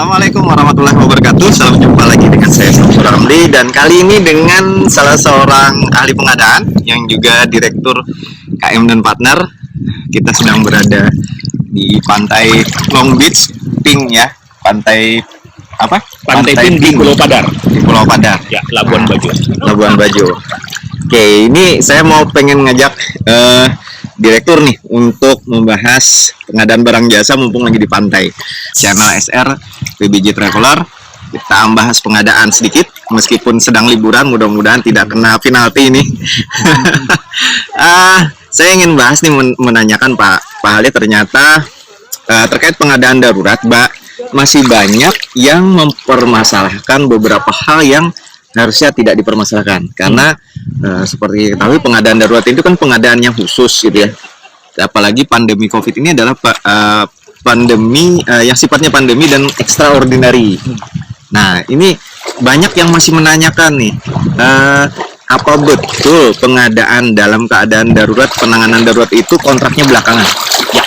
Assalamualaikum warahmatullahi wabarakatuh. Salam jumpa lagi dengan saya Samsul Ramli, dan kali ini dengan salah seorang ahli pengadaan yang juga direktur KM dan Partner. Kita sedang berada di pantai Long Beach, Pink ya. Pantai apa? Pantai Pink di Pulau Padar. Di Pulau Padar. Ya, Labuan Bajo. Labuan Bajo. Oke, ini saya mau pengen ngajak direktur nih untuk membahas pengadaan barang jasa mumpung lagi di pantai. Channel SR PBJ Traveler, kita bahas pengadaan sedikit meskipun sedang liburan, mudah-mudahan tidak kena penalti ini. Saya ingin bahas nih, menanyakan Pak Halid, ternyata terkait pengadaan darurat, Mbak, masih banyak yang mempermasalahkan beberapa hal yang harusnya tidak dipermasalahkan, karena seperti ketahui pengadaan darurat itu kan pengadaan yang khusus gitu ya, apalagi pandemi COVID ini adalah pandemi yang sifatnya pandemi dan extraordinary. Nah, ini banyak yang masih menanyakan nih, apa betul pengadaan dalam keadaan darurat, penanganan darurat itu kontraknya belakangan? Ya.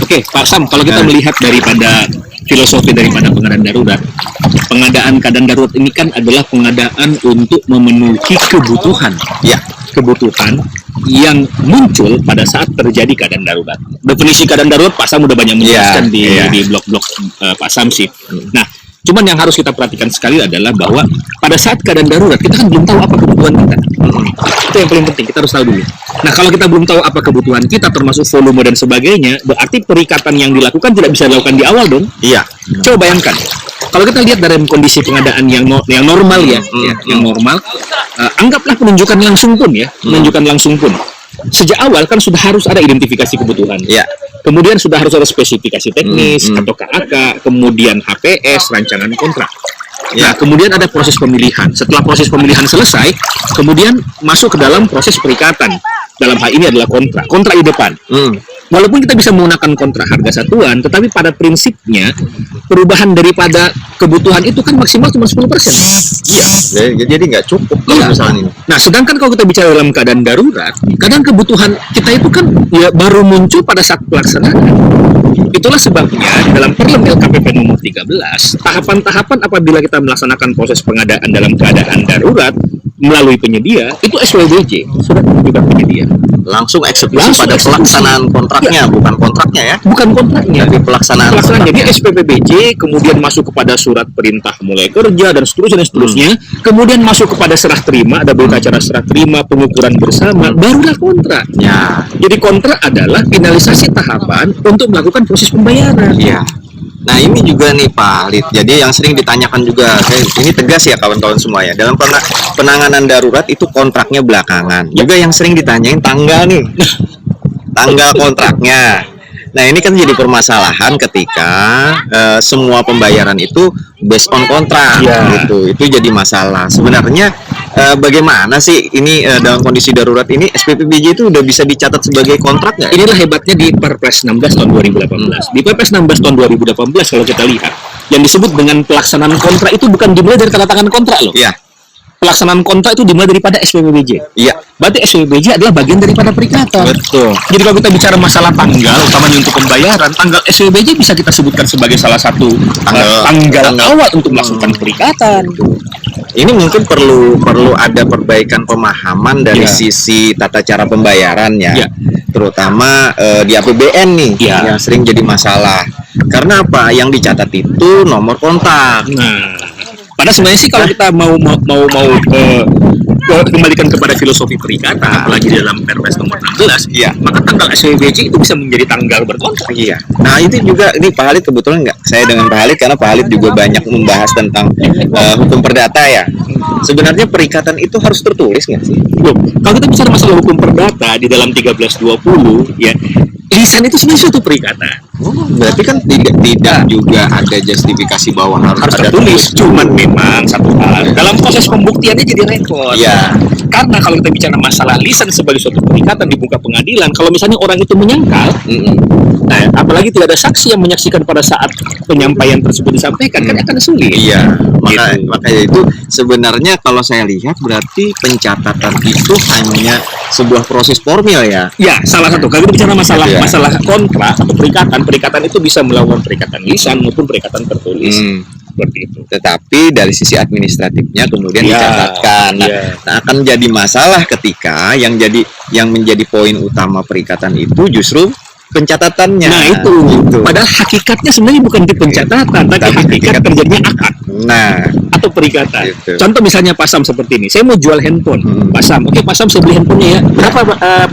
Oke, Pak Sam, kalau kita melihat daripada filosofi daripada pengadaan darurat, pengadaan keadaan darurat ini kan adalah pengadaan untuk memenuhi kebutuhan. Ya, kebutuhan yang muncul pada saat terjadi keadaan darurat. Definisi keadaan darurat Pak Sam udah banyak menjelaskan di blog-blog Pak Samsi. Nah, cuman yang harus kita perhatikan sekali adalah bahwa pada saat keadaan darurat kita kan belum tahu apa kebutuhan kita. Itu yang paling penting, kita harus tahu dulu. Nah, kalau kita belum tahu apa kebutuhan kita, termasuk volume dan sebagainya, berarti perikatan yang dilakukan tidak bisa dilakukan di awal dong. Iya. Coba bayangkan, kalau kita lihat dalam kondisi pengadaan yang normal ya, yang normal, anggaplah penunjukan langsung pun ya, penunjukan langsung pun. Sejak awal kan sudah harus ada identifikasi kebutuhan. Iya. Kemudian sudah harus ada spesifikasi teknis atau KAK, kemudian HPS, rancangan kontrak. Ya, kemudian ada proses pemilihan. Setelah proses pemilihan selesai, kemudian masuk ke dalam proses perikatan. Dalam hal ini adalah kontrak di depan. Walaupun kita bisa menggunakan kontrak harga satuan, tetapi pada prinsipnya perubahan daripada kebutuhan itu kan maksimal cuma 10%. Iya, jadi nggak cukup kalau misalnya ini. Nah, sedangkan kalau kita bicara dalam keadaan darurat, kadang kebutuhan kita itu kan ya baru muncul pada saat pelaksanaan. Itulah sebabnya di dalam Perlem LKPP nomor 13, tahapan-tahapan apabila kita melaksanakan proses pengadaan dalam keadaan darurat melalui penyedia, itu SWBJ, surat penunjukan penyedia. Langsung eksekusi pada pelaksanaan kontraknya, bukan kontraknya ya? Bukan kontraknya. Tapi pelaksanaan. Jadi SPPBJ, kemudian masuk kepada surat perintah mulai kerja dan seterusnya. Kemudian masuk kepada serah terima, ada berita acara serah terima, pengukuran bersama, barulah kontrak. Ya. Jadi kontrak adalah finalisasi tahapan untuk melakukan proses pembayaran. Iya. Nah, ini juga nih Pak Halid, jadi yang sering ditanyakan juga, ini tegas ya kawan-kawan semua ya, dalam penanganan darurat itu kontraknya belakangan. Juga yang sering ditanyain tanggal nih, tanggal kontraknya. Nah, ini kan jadi permasalahan ketika semua pembayaran itu based on kontrak, gitu. Itu jadi masalah. Sebenarnya bagaimana sih ini dalam kondisi darurat ini SPPBJ itu udah bisa dicatat sebagai kontrak nggak? Inilah hebatnya di Perpres 16 tahun 2018. Di Perpres 16 tahun 2018 kalau kita lihat, yang disebut dengan pelaksanaan kontrak itu bukan dimulai dari tanda tangan kontrak loh. Iya. Pelaksanaan kontrak itu dimulai daripada SPPBJ. Iya. Berarti SPPBJ adalah bagian daripada perikatan. Betul. Jadi kalau kita bicara masalah tanggal, utamanya untuk pembayaran, tanggal SPPBJ bisa kita sebutkan sebagai salah satu tanggal awal untuk melakukan perikatan. Ini mungkin perlu ada perbaikan pemahaman dari sisi tata cara pembayaran ya. Terutama di APBN nih yang sering jadi masalah. Karena apa? Yang dicatat itu nomor kontak. Nah, padahal sebenarnya sih kalau kita mau kembalikan kepada filosofi perikatan, apalagi di dalam Perpres nomor 16, maka tanggal SPPBJ itu bisa menjadi tanggal berkontrak. Iya. Nah, itu juga ini Pak Halid kebetulan nggak saya dengan Pak Halid, karena Pak Halid juga banyak membahas tentang hukum perdata ya. Sebenarnya perikatan itu harus tertulis nggak sih? Kalau kita bicara masalah hukum perdata di dalam 1320 ya, lisan itu sebenarnya suatu perikatan. Berarti kan tidak juga ada justifikasi bahwa harus ada tertulis. Cuman memang satu hal, dalam proses pembuktiannya jadi repot. Iya. Karena kalau kita bicara masalah lisan sebagai suatu perikatan di muka pengadilan, kalau misalnya orang itu menyangkal, nah, apalagi tidak ada saksi yang menyaksikan pada saat penyampaian tersebut disampaikan, kan akan sulit. Iya. Makanya itu sebenarnya kalau saya lihat berarti pencatatan itu hanya sebuah proses formil ya. Ya, salah satu. Kalau kita bicara masalah kontrak atau perikatan perikatan itu bisa melakukan perikatan lisan maupun perikatan tertulis. Seperti itu. Tetapi dari sisi administratifnya kemudian Ya, dicatatkan. Nah, ya. akan jadi masalah ketika yang menjadi poin utama perikatan itu justru pencatatannya. Nah itu, padahal hakikatnya sebenarnya bukan di pencatatan, tapi hakikat terjadinya akad Nah, atau perikatan. Gitu. Contoh misalnya Pak Sam seperti ini, saya mau jual handphone, Pak Sam, oke Pak Sam saya beli handphonenya ya, berapa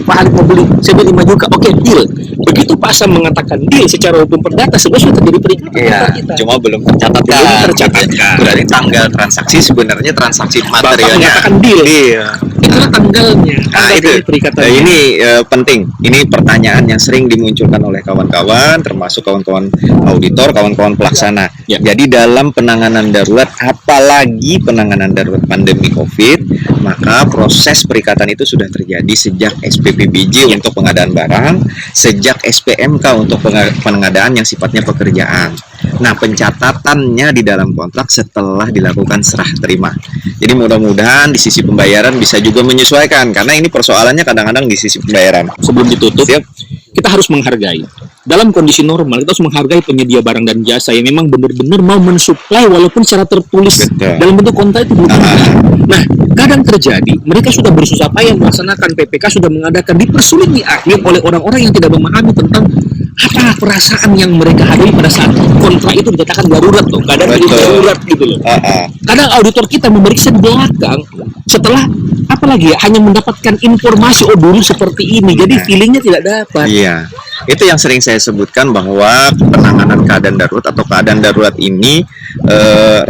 Pak Halid mau beli? Saya beli 5 juta, oke deal. Begitu Pak Sam mengatakan deal secara hukum perdata, sebenarnya sudah terjadi perikatan iya, antara kita. cuma belum tercatatkan. Belum tercatatkan. Berarti tanggal transaksi sebenarnya transaksi Bapak materialnya. mengatakan deal. Iya. Itulah tanggalnya. Nah, Tanggal itu perikatan. ini penting. Ini pertanyaan yang sering dimunculkan oleh kawan-kawan, termasuk kawan-kawan auditor, kawan-kawan pelaksana. Ya. Jadi dalam penanganan darurat, apalagi penanganan darurat pandemi COVID, maka proses perikatan itu sudah terjadi sejak SPPBJ untuk pengadaan barang, sejak SPMK untuk pengadaan yang sifatnya pekerjaan. Nah, pencatatannya di dalam kontrak setelah dilakukan serah terima. Jadi mudah-mudahan di sisi pembayaran bisa juga menyesuaikan, karena ini persoalannya kadang-kadang di sisi pembayaran. Sebelum ditutup, Siap. kita harus menghargai. Dalam kondisi normal, kita harus menghargai penyedia barang dan jasa yang memang benar-benar mau mensuplai walaupun secara tertulis. Betul. Dalam bentuk kontrak itu belum ada. Nah, kadang terjadi, mereka sudah bersusah payah melaksanakan PPK, sudah mengadakan, dipersulit di akhir oleh orang-orang yang tidak memahami tentang apa perasaan yang mereka hadapi pada saat kontrak itu dikatakan darurat loh, keadaan itu Betul. darurat gitu loh. Kadang auditor kita memeriksa di belakang setelah apalagi ya, hanya mendapatkan informasi oh dulu seperti ini, jadi feelingnya tidak dapat. Iya, itu yang sering saya sebutkan bahwa penanganan keadaan darurat atau keadaan darurat ini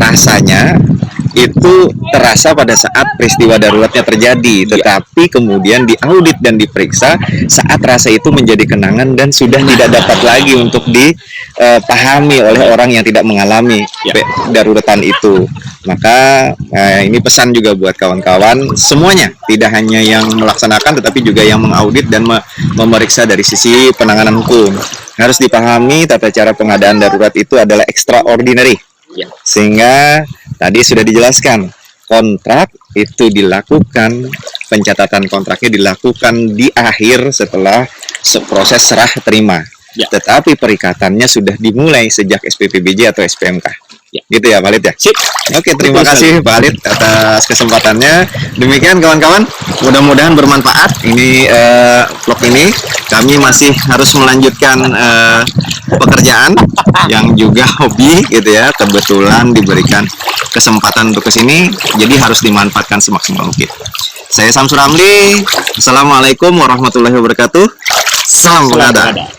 rasanya itu terasa pada saat peristiwa daruratnya terjadi, tetapi kemudian diaudit dan diperiksa saat rasa itu menjadi kenangan dan sudah tidak dapat lagi untuk dipahami oleh orang yang tidak mengalami daruratan itu. Maka ini pesan juga buat kawan-kawan semuanya, tidak hanya yang melaksanakan tetapi juga yang mengaudit dan memeriksa dari sisi penanganan hukum. Harus dipahami tata cara pengadaan darurat itu adalah extraordinary. Sehingga tadi sudah dijelaskan, kontrak itu dilakukan, pencatatan kontraknya dilakukan di akhir setelah proses serah terima. Tetapi perikatannya sudah dimulai sejak SPPBJ atau SPMK. Gitu ya Pak Halid ya? Sip. Oke, terima kasih Pak Halid atas kesempatannya. Demikian kawan-kawan, mudah-mudahan bermanfaat. Ini vlog ini kami masih harus melanjutkan pekerjaan yang juga hobi gitu ya. Kebetulan diberikan kesempatan untuk kesini, jadi harus dimanfaatkan semaksimal mungkin. Saya Samsul Ramli. Assalamualaikum warahmatullahi wabarakatuh. Salam pengadaan.